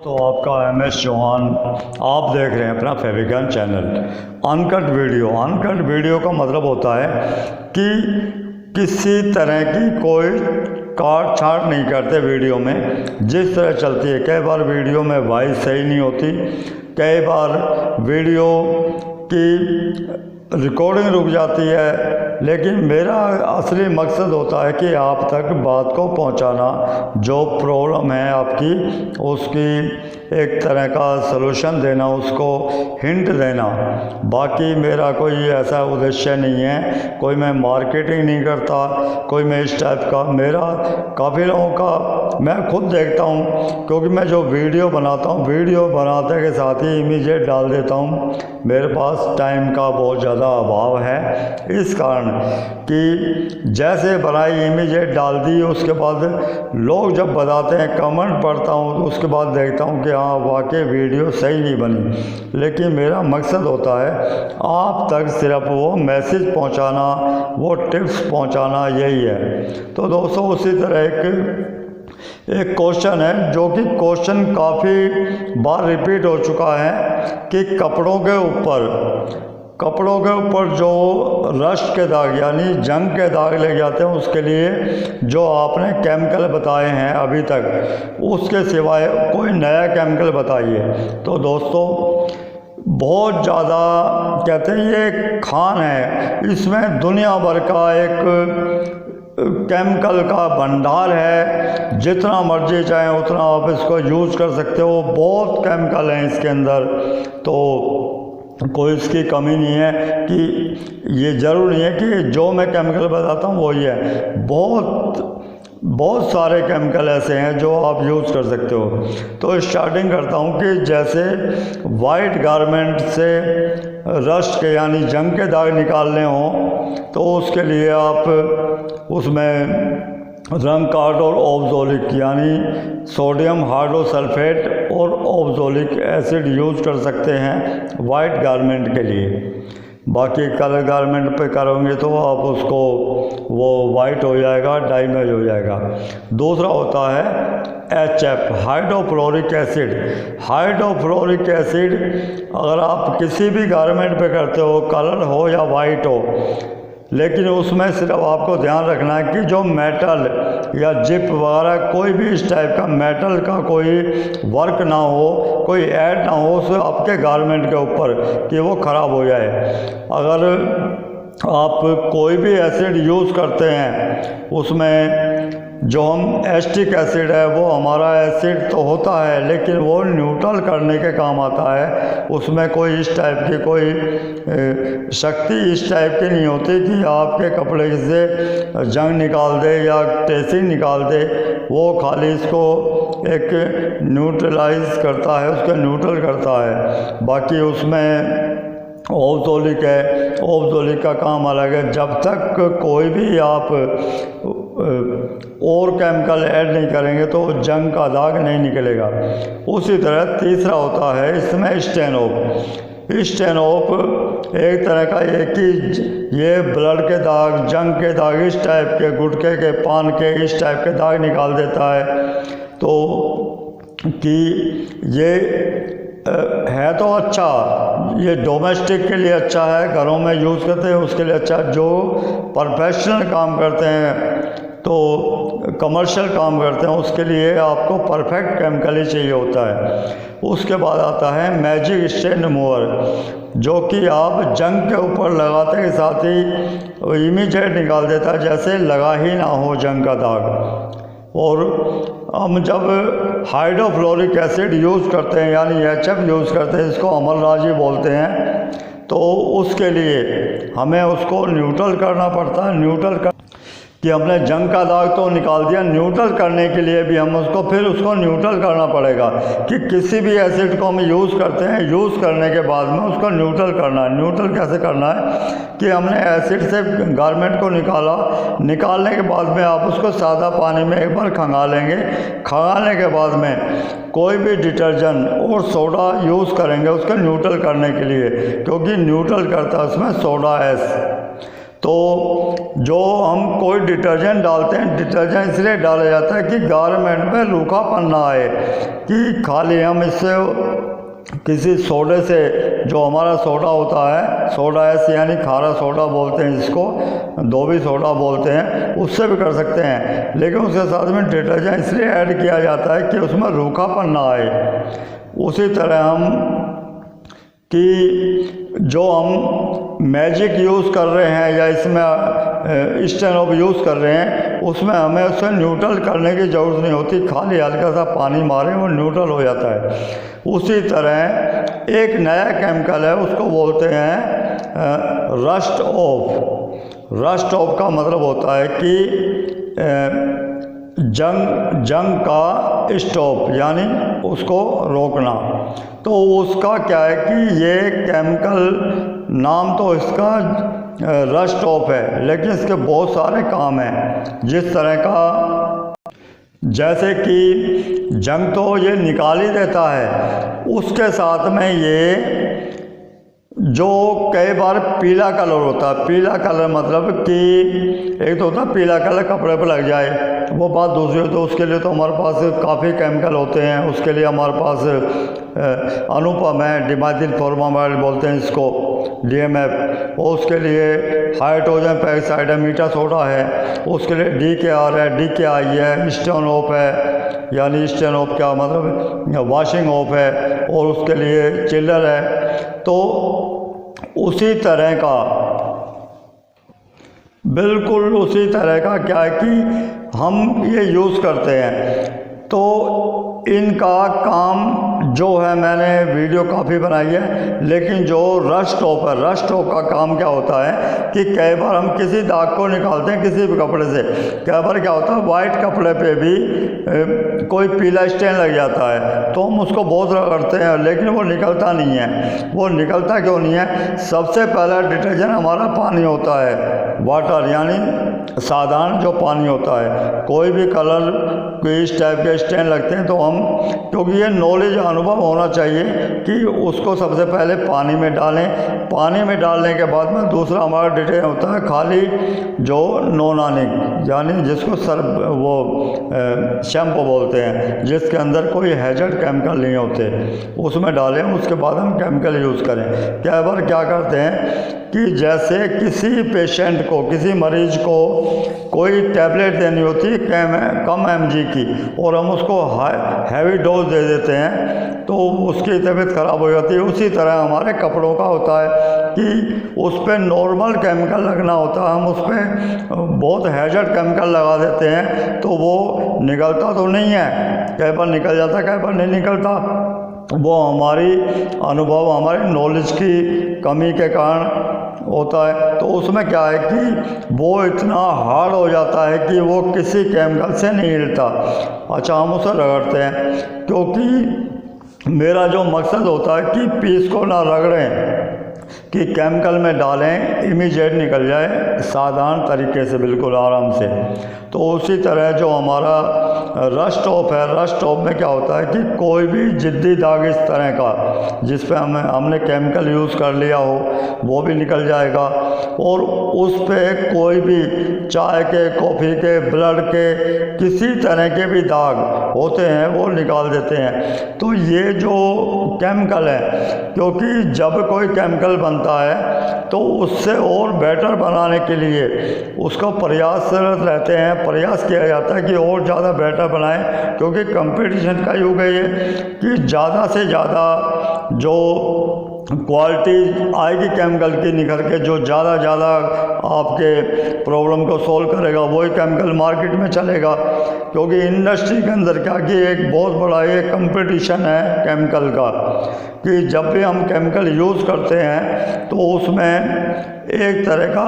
तो आपका MS चौहान, आप देख रहे हैं अपना फेविगन चैनल। अनकट वीडियो का मतलब होता है कि किसी तरह की कोई काट छाट नहीं करते वीडियो में, जिस तरह चलती है। कई बार वीडियो में वॉइस सही नहीं होती, कई बार वीडियो की रिकॉर्डिंग रुक जाती है, लेकिन मेरा असली मकसद होता है कि आप तक बात को पहुंचाना, जो प्रॉब्लम है आपकी उसकी एक तरह का सलूशन देना, उसको हिंट देना। बाकी मेरा कोई ऐसा उद्देश्य नहीं है, कोई मैं मार्केटिंग नहीं करता, कोई मैं इस टाइप का। मेरा काफ़ी लोगों का मैं खुद देखता हूँ, क्योंकि मैं जो वीडियो बनाता हूँ, वीडियो बनाते के साथ ही इमीडिएट डाल देता हूँ। मेरे पास टाइम का बहुत ज़्यादा अभाव है, इस कारण कि जैसे बनाई इमीडिएट डाल दी, उसके बाद लोग जब बताते हैं, कमेंट पढ़ता हूँ, तो उसके बाद देखता हूँ कि हाँ वाकई वीडियो सही नहीं बनी। लेकिन मेरा मकसद होता है आप तक सिर्फ वो मैसेज पहुँचाना, वो टिप्स पहुँचाना, यही है। तो दोस्तों उसी तरह एक क्वेश्चन है, जो कि क्वेश्चन काफ़ी बार रिपीट हो चुका है कि कपड़ों के ऊपर जो रस्ट के दाग यानी जंग के दाग लग जाते हैं, उसके लिए जो आपने केमिकल बताए हैं अभी तक, उसके सिवाय कोई नया केमिकल बताइए। तो दोस्तों बहुत ज़्यादा कहते हैं ये खान है, इसमें दुनिया भर का एक केमिकल का भंडार है, जितना मर्जी चाहें उतना आप इसको यूज़ कर सकते हो। बहुत केमिकल हैं इसके अंदर, तो कोई इसकी कमी नहीं है कि ये ज़रूर नहीं है कि जो मैं केमिकल बताता हूँ वही है। बहुत सारे केमिकल ऐसे हैं जो आप यूज़ कर सकते हो। तो स्टार्टिंग करता हूँ कि जैसे वाइट गारमेंट से रस्ट के यानी जंग के दाग निकालने हों, तो उसके लिए आप उसमें रंग कार्ड और ऑब्जोलिक यानी सोडियम हाइड्रोसल्फेट और ऑब्जोलिक एसिड यूज़ कर सकते हैं वाइट गारमेंट के लिए। बाकी कलर गारमेंट पे करोगे तो आप उसको वो वाइट हो जाएगा, डैमेज हो जाएगा। दूसरा होता है HF hydrofluoric acid. Hydrofluoric acid अगर आप किसी भी गारमेंट पे करते हो, कलर हो या वाइट हो, लेकिन उसमें सिर्फ आपको ध्यान रखना है कि जो मेटल या जिप वगैरह कोई भी इस टाइप का मेटल का कोई वर्क ना हो, कोई ऐड ना हो उस आपके गारमेंट के ऊपर कि वो ख़राब हो जाए। अगर आप कोई भी एसिड यूज़ करते हैं, उसमें जो हम एस्टिक एसिड है वो हमारा एसिड तो होता है, लेकिन वो न्यूट्रल करने के काम आता है। उसमें कोई इस टाइप की कोई शक्ति इस टाइप की नहीं होती कि आपके कपड़े से जंग निकाल दे या टेसिंग निकाल दे। वो खाली इसको एक न्यूट्रलाइज करता है, उसको न्यूट्रल करता है। बाकी उसमें ऑब्जोलिक है, ऑब्जोलिक का काम अलग है। जब तक कोई भी आप और केमिकल ऐड नहीं करेंगे तो जंग का दाग नहीं निकलेगा। उसी तरह तीसरा होता है इसमें स्टेनोप। स्टेनोप एक तरह का ये ब्लड के दाग, जंग के दाग, इस टाइप के गुटखे के, पान के, इस टाइप के दाग निकाल देता है। तो कि ये है तो अच्छा, ये डोमेस्टिक के लिए अच्छा है, घरों में यूज़ करते हैं उसके लिए अच्छा। जो प्रोफेशनल काम करते हैं, तो कमर्शियल काम करते हैं, उसके लिए आपको परफेक्ट केमिकल ही चाहिए होता है। उसके बाद आता है मैजिक स्टेन रिमूवर, जो कि आप जंग के ऊपर लगाते के साथ ही इमीडिएट निकाल देता है, जैसे लगा ही ना हो जंग का दाग। और हम जब हाइड्रोफ्लोरिक एसिड यूज़ करते हैं यानी HF यूज़ करते हैं, इसको अमलराजी बोलते हैं, तो उसके लिए हमें उसको न्यूट्रल करना पड़ता है। कि हमने जंग का दाग तो निकाल दिया, न्यूट्रल करने के लिए भी हम उसको न्यूट्रल करना पड़ेगा। कि किसी भी एसिड को हम यूज़ करते हैं, यूज़ करने के बाद में उसको न्यूट्रल करना है। न्यूट्रल कैसे करना है कि हमने एसिड से गारमेंट को निकालने के बाद में आप उसको सादा पानी में एक बार खंगा लेंगे। खंगालने के बाद में कोई भी डिटर्जेंट और सोडा यूज़ करेंगे उसको न्यूट्रल करने के लिए, क्योंकि न्यूट्रल करता है उसमें सोडा एस। तो जो हम कोई डिटर्जेंट डालते हैं, डिटर्जेंट इसलिए डाला जाता है कि गारमेंट में रूखापन ना आए, कि खाली हम इससे किसी सोडे से, जो हमारा सोडा होता है, सोडा ऐसे यानी खारा सोडा बोलते हैं जिसको, धोबी सोडा बोलते हैं, उससे भी कर सकते हैं। लेकिन उसके साथ में डिटर्जेंट इसलिए ऐड किया जाता है कि उसमें रूखापन ना आए। उसी तरह हम कि जो हम मैजिक यूज़ कर रहे हैं या इसमें स्टेनोब यूज़ कर रहे हैं, उसमें हमें उसे न्यूट्रल करने की ज़रूरत नहीं होती, खाली हल्का सा पानी मारें वो न्यूट्रल हो जाता है। उसी तरह एक नया केमिकल है, उसको बोलते हैं रस्ट ऑफ। रस्ट ऑफ का मतलब होता है कि जंग का स्टॉप, यानी उसको रोकना। तो उसका क्या है कि ये केमिकल नाम तो इसका रस्ट ऑफ है, लेकिन इसके बहुत सारे काम हैं। जिस तरह का, जैसे कि जंग तो ये निकाल ही देता है, उसके साथ में ये जो कई बार पीला कलर होता है, पीला कलर मतलब कि एक तो होता है पीला कलर कपड़े पर लग जाए, वो बात दूसरी हो, तो उसके लिए तो हमारे पास काफ़ी केमिकल होते हैं। उसके लिए हमारे पास अनुपम है, डिमेथिल फॉर्मामाइड बोलते हैं इसको, DMF। और उसके लिए हाइड्रोजन पेरोक्साइड है, मीठा सोडा है। उसके लिए DKR है, DKI है, स्टेनोप है, यानी स्टेनोप क्या मतलब वॉशिंग ऑफ है, और उसके लिए चिल्लर है। तो उसी तरह का, बिल्कुल उसी तरह का क्या है कि हम ये यूज़ करते हैं। तो इनका काम जो है, मैंने वीडियो काफ़ी बनाई है, लेकिन जो रस्ट ऑफ है, रस्ट ऑफ का काम क्या होता है कि कई बार हम किसी दाग को निकालते हैं किसी भी कपड़े से। कई बार क्या होता है, वाइट कपड़े पे भी कोई पीला स्टेन लग जाता है, तो हम उसको बहुत रगड़ते हैं, लेकिन वो निकलता नहीं है। वो निकलता क्यों नहीं है? सबसे पहला डिटर्जेंट हमारा पानी होता है, वाटर, यानी साधारण जो पानी होता है। कोई भी कलर, कोई इस टाइप के स्टेन लगते हैं, तो हम, क्योंकि ये नॉलेज, अनुभव होना चाहिए कि उसको सबसे पहले पानी में डालें। पानी में डालने के बाद में दूसरा हमारा डिटेल होता है खाली जो नॉन-आयनिक, यानी जिसको वो शैम्पू बोलते हैं, जिसके अंदर कोई हैजर्ड केमिकल नहीं होते, उसमें डालें। उसके बाद हम केमिकल यूज़ करें। कई बार क्या करते हैं कि जैसे किसी पेशेंट को, किसी मरीज को कोई टैबलेट देनी होती है कम mg की, और हम उसको हैवी डोज दे देते हैं, तो उसकी तबीयत ख़राब हो जाती है। उसी तरह हमारे कपड़ों का होता है कि उस पर नॉर्मल केमिकल लगना होता है, हम उस पर बहुत हैजर्ड केमिकल लगा देते हैं, तो वो निकलता तो नहीं है, कई बार निकल जाता, कई बार नहीं निकलता। वो हमारी अनुभव, हमारी नॉलेज की कमी के कारण होता है। तो उसमें क्या है कि वो इतना हार्ड हो जाता है कि वो किसी केमिकल से नहीं हिलता। अच्छा, हम उसे रगड़ते हैं, क्योंकि मेरा जो मकसद होता है कि पीस को ना रगड़ें, कि केमिकल में डालें, इमीडिएट निकल जाए साधारण तरीके से, बिल्कुल आराम से। तो उसी तरह जो हमारा रस्ट ऑफ है, रस्ट ऑफ में क्या होता है कि कोई भी जिद्दी दाग इस तरह का जिस पे हमने केमिकल यूज़ कर लिया हो, वो भी निकल जाएगा। और उस पे कोई भी चाय के, कॉफ़ी के, ब्लड के, किसी तरह के भी दाग होते हैं, वो निकाल देते हैं। तो ये जो केमिकल है, क्योंकि जब कोई केमिकल बनता है तो उससे और बेटर बनाने के लिए उसका प्रयासरत रहते हैं, प्रयास किया जाता है कि और ज़्यादा बेटर बनाएं, क्योंकि कंपटीशन का युग है ये, कि ज़्यादा से ज़्यादा जो क्वालिटी आएगी केमिकल की निखर के, जो ज़्यादा आपके प्रॉब्लम को सॉल्व करेगा, वही केमिकल मार्केट में चलेगा। क्योंकि इंडस्ट्री के अंदर क्या कि एक बहुत बड़ा ये कंपटीशन है केमिकल का, कि जब भी हम केमिकल यूज़ करते हैं तो उसमें एक तरह का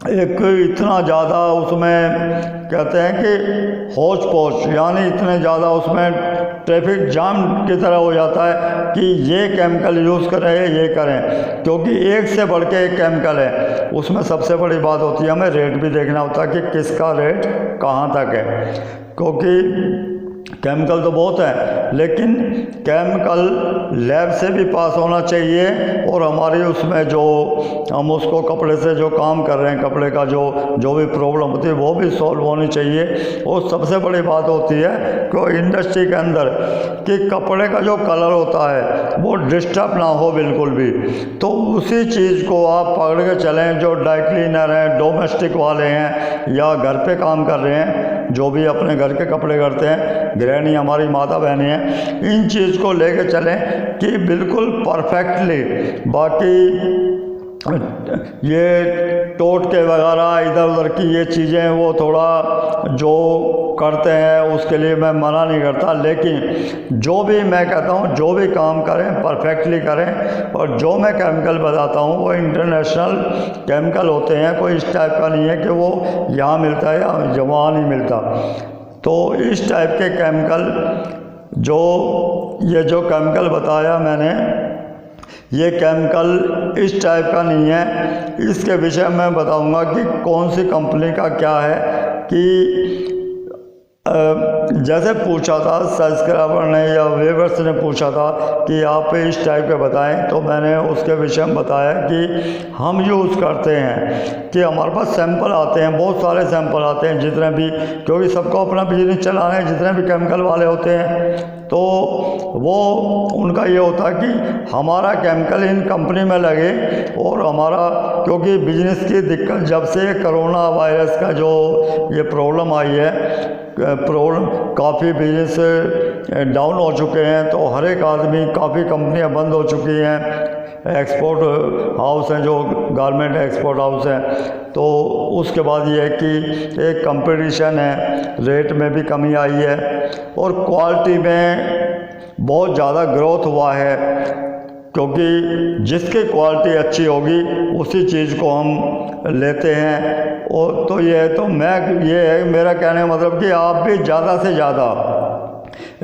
इतना ज़्यादा उसमें कहते हैं कि होच पोच, यानी इतने ज़्यादा उसमें ट्रैफिक जाम की तरह हो जाता है कि ये केमिकल यूज़ करें, ये करें, क्योंकि एक से बढ़ के एक केमिकल है। उसमें सबसे बड़ी बात होती है हमें रेट भी देखना होता है कि किसका रेट कहाँ तक है, क्योंकि केमिकल तो बहुत है, लेकिन केमिकल लैब से भी पास होना चाहिए और हमारी उसमें जो हम उसको कपड़े से जो काम कर रहे हैं, कपड़े का जो भी प्रॉब्लम होती है वो भी सॉल्व होनी चाहिए। और सबसे बड़ी बात होती है कि इंडस्ट्री के अंदर कि कपड़े का जो कलर होता है वो डिस्टर्ब ना हो बिल्कुल भी। तो उसी चीज़ को आप पकड़ के चलें, जो ड्राई क्लीनर हैं, डोमेस्टिक वाले हैं या घर पे काम कर रहे हैं, जो भी अपने घर के कपड़े करते हैं, गृहिणी हमारी माता बहनें हैं, इन चीज़ को लेके चलें कि बिल्कुल परफेक्टली। बाकी ये टोटके वगैरह इधर उधर की ये चीज़ें वो थोड़ा जो करते हैं उसके लिए मैं मना नहीं करता, लेकिन जो भी मैं कहता हूँ जो भी काम करें परफेक्टली करें। और जो मैं केमिकल बताता हूँ वो इंटरनेशनल केमिकल होते हैं, कोई इस टाइप का नहीं है कि वो यहाँ मिलता है या वहाँ नहीं मिलता। तो इस टाइप के केमिकल जो केमिकल बताया मैंने, ये केमिकल इस टाइप का नहीं है। इसके विषय में बताऊंगा कि कौन सी कंपनी का क्या है। कि जैसे पूछा था सब्सक्राइबर ने या व्यूअर्स ने पूछा था कि आप इस टाइप के बताएं, तो मैंने उसके विषय में बताया कि हम यूज़ करते हैं कि हमारे पास सैंपल आते हैं, बहुत सारे सैंपल आते हैं जितने भी, क्योंकि सबको अपना बिजनेस चलाना है, जितने भी केमिकल वाले होते हैं तो वो उनका ये होता है कि हमारा केमिकल इन कंपनी में लगे। और हमारा क्योंकि बिजनेस की दिक्कत जब से कोरोना वायरस का जो ये प्रॉब्लम आई है, प्रॉब्लम काफ़ी बिजनेस डाउन हो चुके हैं, तो हर एक आदमी, काफ़ी कंपनियां बंद हो चुकी हैं, एक्सपोर्ट हाउस हैं जो गारमेंट एक्सपोर्ट हाउस हैं। तो उसके बाद ये है कि एक कंपटीशन है, रेट में भी कमी आई है और क्वालिटी में बहुत ज़्यादा ग्रोथ हुआ है, क्योंकि जिसकी क्वालिटी अच्छी होगी उसी चीज़ को हम लेते हैं। और तो ये है, तो ये है मेरा कहने का मतलब कि आप भी ज़्यादा से ज़्यादा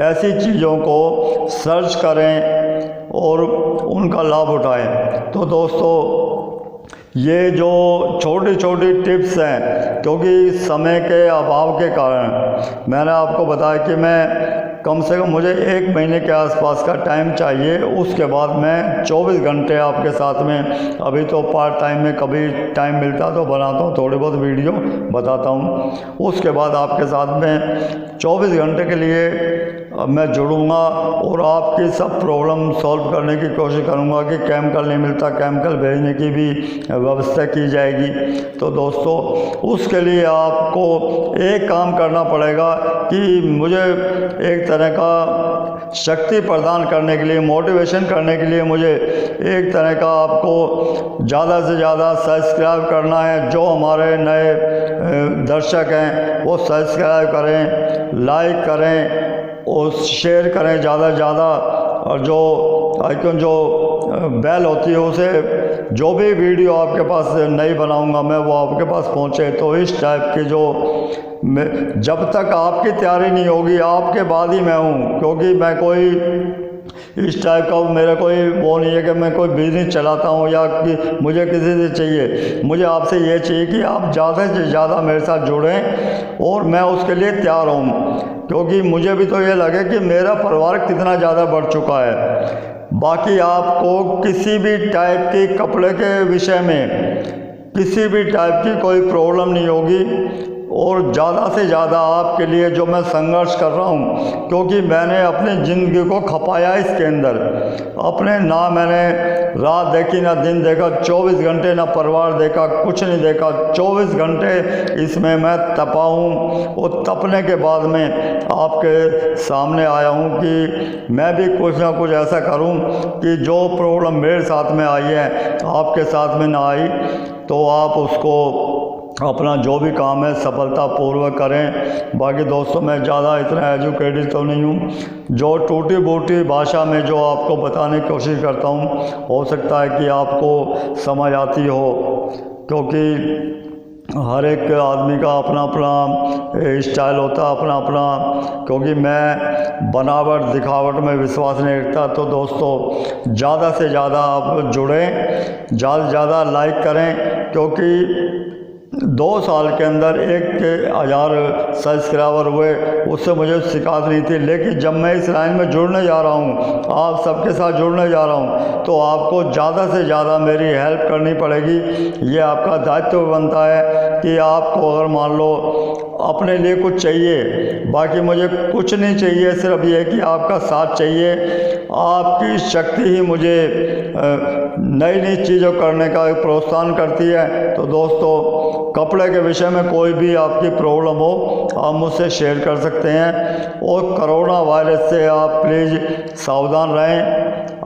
ऐसी चीज़ों को सर्च करें और उनका लाभ उठाएं। तो दोस्तों ये जो छोटी छोटी टिप्स हैं, क्योंकि समय के अभाव के कारण मैंने आपको बताया कि मैं कम से कम मुझे 1 महीने के आसपास का टाइम चाहिए, उसके बाद मैं 24 घंटे आपके साथ में, अभी तो पार्ट टाइम में कभी टाइम मिलता तो बनाता हूँ, थोड़ी बहुत वीडियो बताता हूँ। उसके बाद आपके साथ में 24 घंटे के लिए मैं जुड़ूंगा और आपकी सब प्रॉब्लम सॉल्व करने की कोशिश करूंगा कि केमिकल नहीं मिलता, केमिकल भेजने की भी व्यवस्था की जाएगी। तो दोस्तों उसके लिए आपको एक काम करना पड़ेगा कि मुझे एक तरह का शक्ति प्रदान करने के लिए, मोटिवेशन करने के लिए मुझे एक तरह का आपको ज़्यादा से ज़्यादा सब्सक्राइब करना है। जो हमारे नए दर्शक हैं वो सब्सक्राइब करें, लाइक करें और शेयर करें ज़्यादा से ज़्यादा, और जो आइकन जो बेल होती है उसे, जो भी वीडियो आपके पास नई बनाऊंगा मैं वो आपके पास पहुंचे। तो इस टाइप के जब तक आपकी तैयारी नहीं होगी, आपके बाद ही मैं हूं, क्योंकि मैं कोई इस टाइप का मेरा कोई वो नहीं है कि मैं कोई बिजनेस चलाता हूँ या कि मुझे किसी से चाहिए। मुझे आपसे ये चाहिए कि आप ज़्यादा से ज़्यादा मेरे साथ जुड़ें और मैं उसके लिए तैयार हूँ, क्योंकि मुझे भी तो ये लगे कि मेरा परिवार कितना ज़्यादा बढ़ चुका है। बाकी आपको किसी भी टाइप के कपड़े के विषय में किसी भी टाइप की कोई प्रॉब्लम नहीं होगी। और ज़्यादा से ज़्यादा आपके लिए जो मैं संघर्ष कर रहा हूँ, क्योंकि मैंने अपनी ज़िंदगी को खपाया इसके अंदर, अपने ना मैंने रात देखी ना दिन देखा, 24 घंटे ना परिवार देखा, कुछ नहीं देखा, 24 घंटे इसमें मैं तपा हूँ। और तपने के बाद में आपके सामने आया हूँ कि मैं भी कुछ ना कुछ ऐसा करूँ कि जो प्रॉब्लम मेरे साथ में आई है आपके साथ में ना आई, तो आप उसको अपना जो भी काम है सफलतापूर्वक करें। बाकी दोस्तों मैं ज़्यादा इतना एजुकेटेड तो नहीं हूँ, जो टूटी बूटी भाषा में जो आपको बताने की कोशिश करता हूँ, हो सकता है कि आपको समझ आती हो, क्योंकि हर एक आदमी का अपना अपना स्टाइल होता है, अपना अपना, क्योंकि मैं बनावट दिखावट में विश्वास नहीं रखता। तो दोस्तों ज़्यादा से ज़्यादा आप जुड़ें, ज़्यादा से ज़्यादा लाइक करें, क्योंकि 2 साल के अंदर 1,000 सब्सक्राइबर हुए, उससे मुझे शिकायत नहीं थी। लेकिन जब मैं इस लाइन में जुड़ने जा रहा हूँ, आप सबके साथ जुड़ने जा रहा हूँ, तो आपको ज़्यादा से ज़्यादा मेरी हेल्प करनी पड़ेगी। ये आपका दायित्व बनता है कि आपको अगर मान लो अपने लिए कुछ चाहिए, बाकी मुझे कुछ नहीं चाहिए, सिर्फ ये कि आपका साथ चाहिए। आपकी शक्ति ही मुझे नई नई चीज़ों करने का प्रोत्साहन करती है। तो दोस्तों, कपड़े के विषय में कोई भी आपकी प्रॉब्लम हो, आप मुझसे शेयर कर सकते हैं। और कोरोना वायरस से आप प्लीज़ सावधान रहें।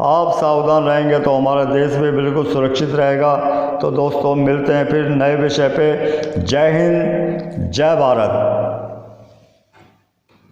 आप सावधान रहेंगे तो हमारा देश भी बिल्कुल सुरक्षित रहेगा। तो दोस्तों, मिलते हैं फिर नए विषय पे। जय हिंद, जय भारत।